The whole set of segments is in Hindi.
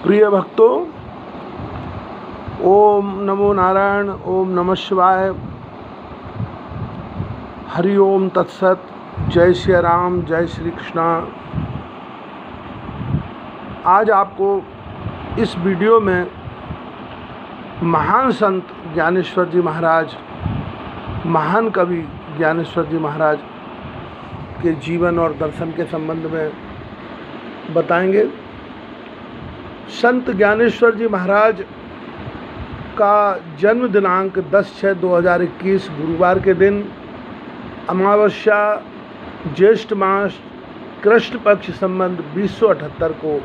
प्रिय भक्तों, ओम नमो नारायण, ओम नमः शिवाय, हरि ओम तत्सत। जय श्री राम, जय श्री कृष्णा। आज आपको इस वीडियो में महान संत ज्ञानेश्वर जी महाराज, महान कवि ज्ञानेश्वर जी महाराज के जीवन और दर्शन के संबंध में बताएंगे। संत ज्ञानेश्वर जी महाराज का जन्म दिनांक 10/6/2021 गुरुवार के दिन अमावस्या ज्येष्ठ मास कृष्ण पक्ष संबंध 2078 को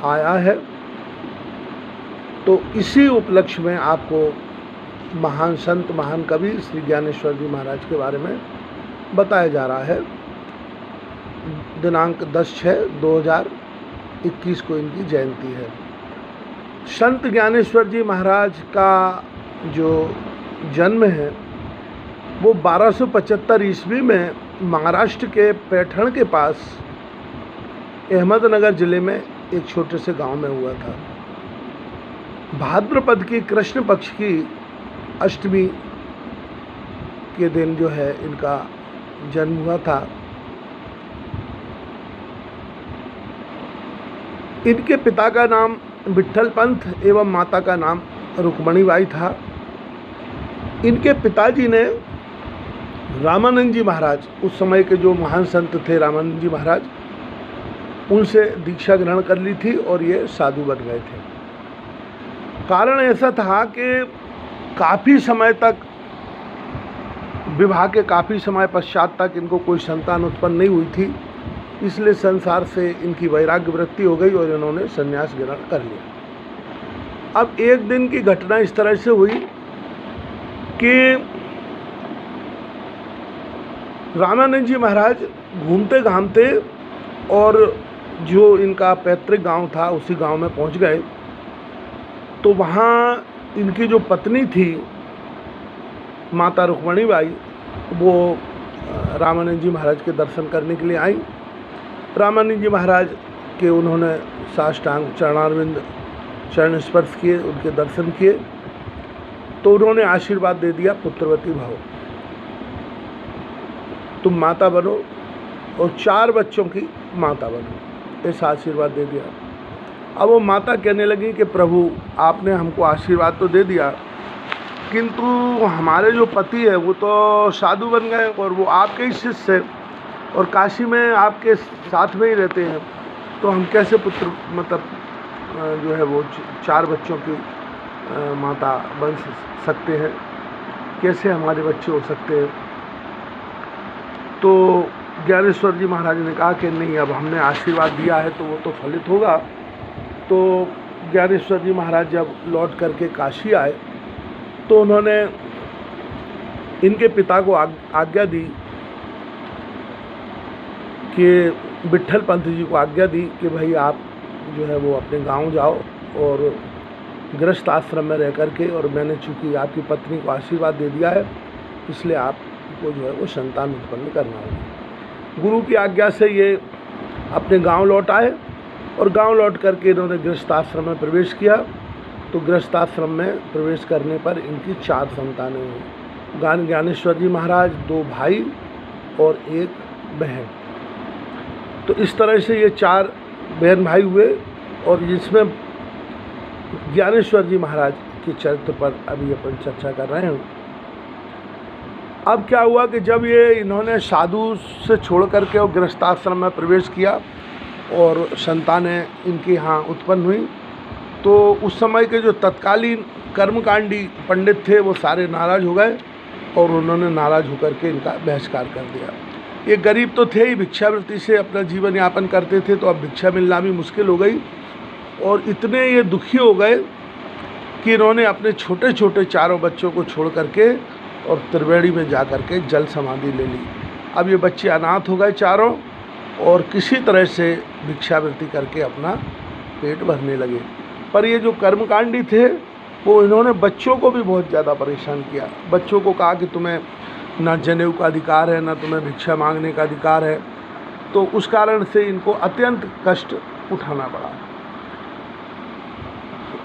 आया है। तो इसी उपलक्ष्य में आपको महान संत, महान कवि श्री ज्ञानेश्वर जी महाराज के बारे में बताया जा रहा है। दिनांक 10/6/2021 को इनकी जयंती है। संत ज्ञानेश्वर जी महाराज का जो जन्म है वो 1275 ईस्वी में महाराष्ट्र के पैठण के पास अहमदनगर ज़िले में एक छोटे से गांव में हुआ था। भाद्रपद की कृष्ण पक्ष की अष्टमी के दिन जो है इनका जन्म हुआ था। इनके पिता का नाम विट्ठल पंत एवं माता का नाम रुक्मणीबाई था। इनके पिताजी ने रामानंद जी महाराज, उस समय के जो महान संत थे रामानंद जी महाराज, उनसे दीक्षा ग्रहण कर ली थी और ये साधु बन गए थे। कारण ऐसा था कि काफ़ी समय तक, विवाह के काफ़ी समय पश्चात तक इनको कोई संतान उत्पन्न नहीं हुई थी, इसलिए संसार से इनकी वैराग्य वृत्ति हो गई और इन्होंने संन्यास ग्रहण कर लिया। अब एक दिन की घटना इस तरह से हुई कि रामानंद जी महाराज घूमते घामते और जो इनका पैतृक गांव था उसी गांव में पहुंच गए। तो वहाँ इनकी जो पत्नी थी माता रुक्मणीबाई, वो रामानंद जी महाराज के दर्शन करने के लिए आई। रामानंद जी महाराज के उन्होंने साष्टांग चरणारविंद चरण स्पर्श किए, उनके दर्शन किए, तो उन्होंने आशीर्वाद दे दिया, पुत्रवती भव, तुम माता बनो और 4 बच्चों की माता बनो, ऐसा आशीर्वाद दे दिया। अब वो माता कहने लगी कि प्रभु, आपने हमको आशीर्वाद तो दे दिया, किंतु हमारे जो पति है वो तो साधु बन गए और वो आपके ही शिष्य है और काशी में आपके साथ में ही रहते हैं, तो हम कैसे पुत्र जो है वो 4 बच्चों की माता बन सकते हैं, कैसे हमारे बच्चे हो सकते हैं। तो ज्ञानेश्वर जी महाराज ने कहा कि नहीं, अब हमने आशीर्वाद दिया है तो वो तो फलित होगा। तो ज्ञानेश्वर जी महाराज जब लौट करके काशी आए तो उन्होंने इनके पिता को आज्ञा दी कि विट्ठल पंत जी को आज्ञा दी कि भाई आप जो है वो अपने गांव जाओ और गृहस्थ आश्रम में रह करके, और मैंने चूँकि आपकी पत्नी को आशीर्वाद दे दिया है इसलिए आपको जो है वो संतान उत्पन्न करना होगा। गुरु की आज्ञा से ये अपने गांव लौट आए और गांव लौट करके इन्होंने गृहस्थ आश्रम में प्रवेश किया। तो गृहस्थ आश्रम में प्रवेश करने पर इनकी 4 संतानें हुई। ज्ञानेश्वर जी महाराज, 2 भाई और 1 बहन। तो इस तरह से ये 4 बहन भाई हुए और जिसमें ज्ञानेश्वर जी महाराज के चरित्र पर अभी अपन चर्चा कर रहे हैं। अब क्या हुआ कि जब ये इन्होंने साधु से छोड़ करके और गृहस्थाश्रम में प्रवेश किया और संतानें इनके यहाँ उत्पन्न हुई, तो उस समय के जो तत्कालीन कर्मकांडी पंडित थे वो सारे नाराज़ हो गए और उन्होंने नाराज़ होकर के इनका बहिष्कार कर दिया। ये गरीब तो थे ही, भिक्षावृत्ति से अपना जीवन यापन करते थे, तो अब भिक्षा मिलना भी मुश्किल हो गई और इतने ये दुखी हो गए कि इन्होंने अपने छोटे छोटे 4 बच्चों को छोड़ करके और त्रिवेणी में जा कर के जल समाधि ले ली। अब ये बच्चे अनाथ हो गए चारों और किसी तरह से भिक्षावृत्ति करके अपना पेट भरने लगे। पर ये जो कर्मकांडी थे वो इन्होंने बच्चों को भी बहुत ज़्यादा परेशान किया। बच्चों को कहा कि तुम्हें ना जनेऊ का अधिकार है, ना तुम्हें भिक्षा मांगने का अधिकार है। तो उस कारण से इनको अत्यंत कष्ट उठाना पड़ा।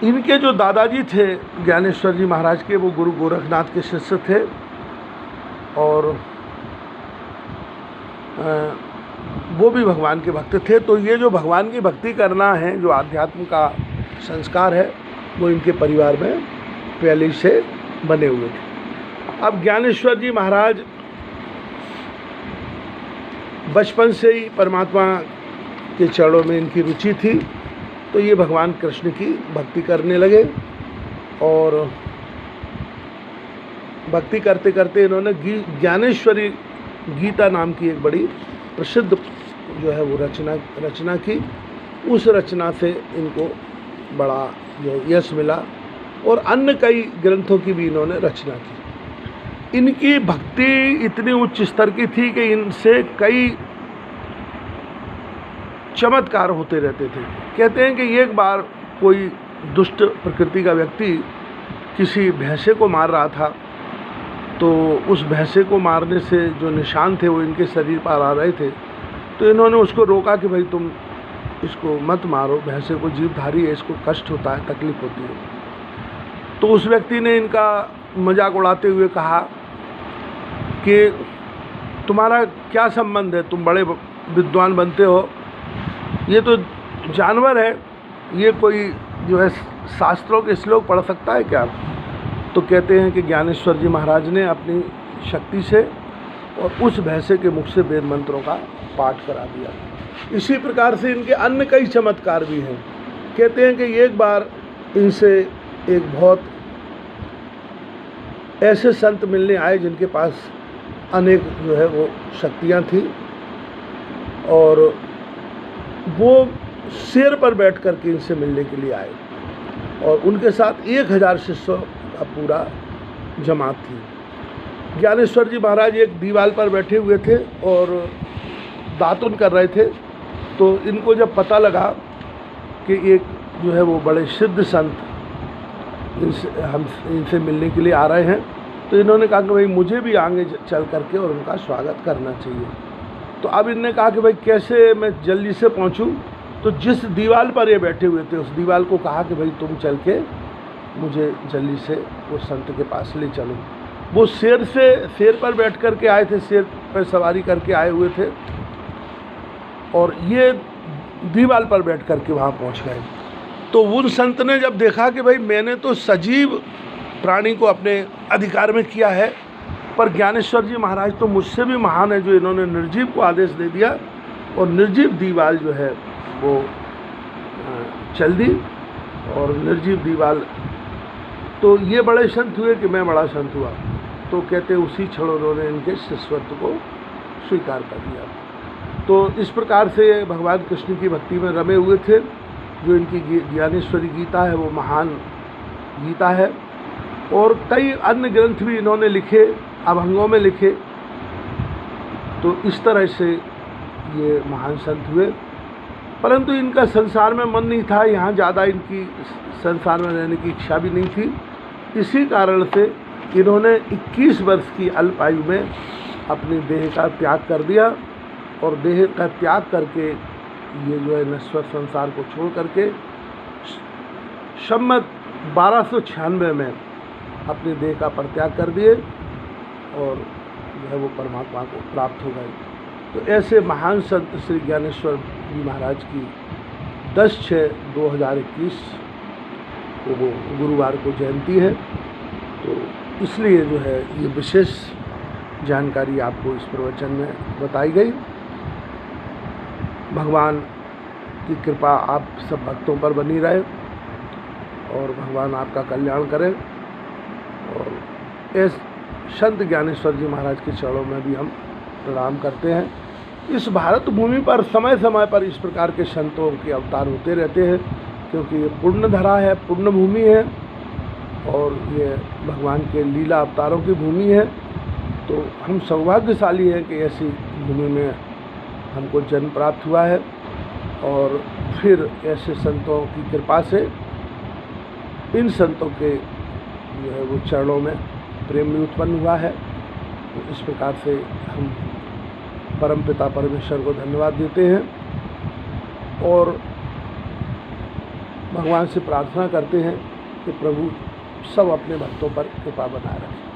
इनके जो दादाजी थे ज्ञानेश्वर जी महाराज के, वो गुरु गोरखनाथ के शिष्य थे और वो भी भगवान के भक्त थे। तो ये जो भगवान की भक्ति करना है, जो आध्यात्म का संस्कार है, वो इनके परिवार में पहले से बने हुए थे। अब ज्ञानेश्वर जी महाराज बचपन से ही परमात्मा के चरणों में इनकी रुचि थी, तो ये भगवान कृष्ण की भक्ति करने लगे और भक्ति करते करते इन्होंने ज्ञानेश्वरी गीता नाम की एक बड़ी प्रसिद्ध जो है वो रचना की। उस रचना से इनको बड़ा जो यश मिला और अन्य कई ग्रंथों की भी इन्होंने रचना की। इनकी भक्ति इतनी उच्च स्तर की थी कि इनसे कई चमत्कार होते रहते थे। कहते हैं कि एक बार कोई दुष्ट प्रकृति का व्यक्ति किसी भैंसे को मार रहा था, तो उस भैंसे को मारने से जो निशान थे वो इनके शरीर पर आ रहे थे। तो इन्होंने उसको रोका कि भाई तुम इसको मत मारो, भैंसे को जीवधारी है, इसको कष्ट होता है, तकलीफ होती है। तो उस व्यक्ति ने इनका मजाक उड़ाते हुए कहा कि तुम्हारा क्या संबंध है, तुम बड़े विद्वान बनते हो, ये तो जानवर है, ये कोई जो है शास्त्रों के श्लोक पढ़ सकता है क्या? तो कहते हैं कि ज्ञानेश्वर जी महाराज ने अपनी शक्ति से और उस भैंसे के मुख से वेद मंत्रों का पाठ करा दिया। इसी प्रकार से इनके अन्य कई चमत्कार भी हैं। कहते हैं कि एक बार इनसे एक बहुत ऐसे संत मिलने आए जिनके पास अनेक जो है वो शक्तियाँ थी और वो शेर पर बैठ कर के इनसे मिलने के लिए आए और उनके साथ 1000 शिष्यों का पूरा जमात थी। ज्ञानेश्वर जी महाराज एक दीवार पर बैठे हुए थे और दातुन कर रहे थे। तो इनको जब पता लगा कि एक जो है वो बड़े सिद्ध संत इनसे मिलने के लिए आ रहे हैं, तो इन्होंने कहा कि भाई मुझे भी आगे चल करके और उनका स्वागत करना चाहिए। तो अब इनने कहा कि भाई कैसे मैं जल्दी से पहुंचूं? तो जिस दीवार पर ये बैठे हुए थे उस दीवार को कहा कि भाई तुम चल के मुझे जल्दी से वो संत के पास ले चलो। वो शेर पर बैठ कर के आए थे, शेर पर सवारी करके आए हुए थे और ये दीवार पर बैठ कर के वहाँ पहुँच गए। तो उन संत ने जब देखा कि भाई मैंने तो सजीव प्राणी को अपने अधिकार में किया है, पर ज्ञानेश्वर जी महाराज तो मुझसे भी महान है, जो इन्होंने निर्जीव को आदेश दे दिया और निर्जीव दीवाल जो है वो चल दी और निर्जीव दीवाल। तो ये बड़े संत हुए कि मैं बड़ा संत हुआ। तो कहते उसी क्षण उन्होंने इनके शिष्यत्व को स्वीकार कर लिया। तो इस प्रकार से भगवान कृष्ण की भक्ति में रमे हुए थे। जो इनकी ज्ञानेश्वरी गीता है वो महान गीता है और कई अन्य ग्रंथ भी इन्होंने लिखे, अभंगों में लिखे। तो इस तरह से ये महान संत हुए, परंतु इनका संसार में मन नहीं था, यहाँ ज़्यादा इनकी संसार में रहने की इच्छा भी नहीं थी। इसी कारण से इन्होंने 21 वर्ष की अल्प आयु में अपनी देह का त्याग कर दिया और देह का त्याग करके ये जो है नश्वर संसार को छोड़ करके संवत 1296 में अपनी देह का परित्याग कर दिए और जो है वो परमात्मा को प्राप्त हो गए। तो ऐसे महान संत श्री ज्ञानेश्वर जी महाराज की 10/6/2021 को वो गुरुवार को जयंती है। तो इसलिए जो है ये विशेष जानकारी आपको इस प्रवचन में बताई गई। भगवान की कृपा आप सब भक्तों पर बनी रहे और भगवान आपका कल्याण करें। और इस संत ज्ञानेश्वर जी महाराज के चरणों में भी हम प्रणाम करते हैं। इस भारत भूमि पर समय समय पर इस प्रकार के संतों के अवतार होते रहते हैं, क्योंकि ये पुण्य धरा है, पुण्य भूमि है और ये भगवान के लीला अवतारों की भूमि है। तो हम सौभाग्यशाली हैं कि ऐसी भूमि में हमको जन्म प्राप्त हुआ है और फिर ऐसे संतों की कृपा से इन संतों के जो है वो चरणों में प्रेम भी उत्पन्न हुआ है। तो इस प्रकार से हम परमपिता परमेश्वर को धन्यवाद देते हैं और भगवान से प्रार्थना करते हैं कि प्रभु सब अपने भक्तों पर कृपा बनाए रखें।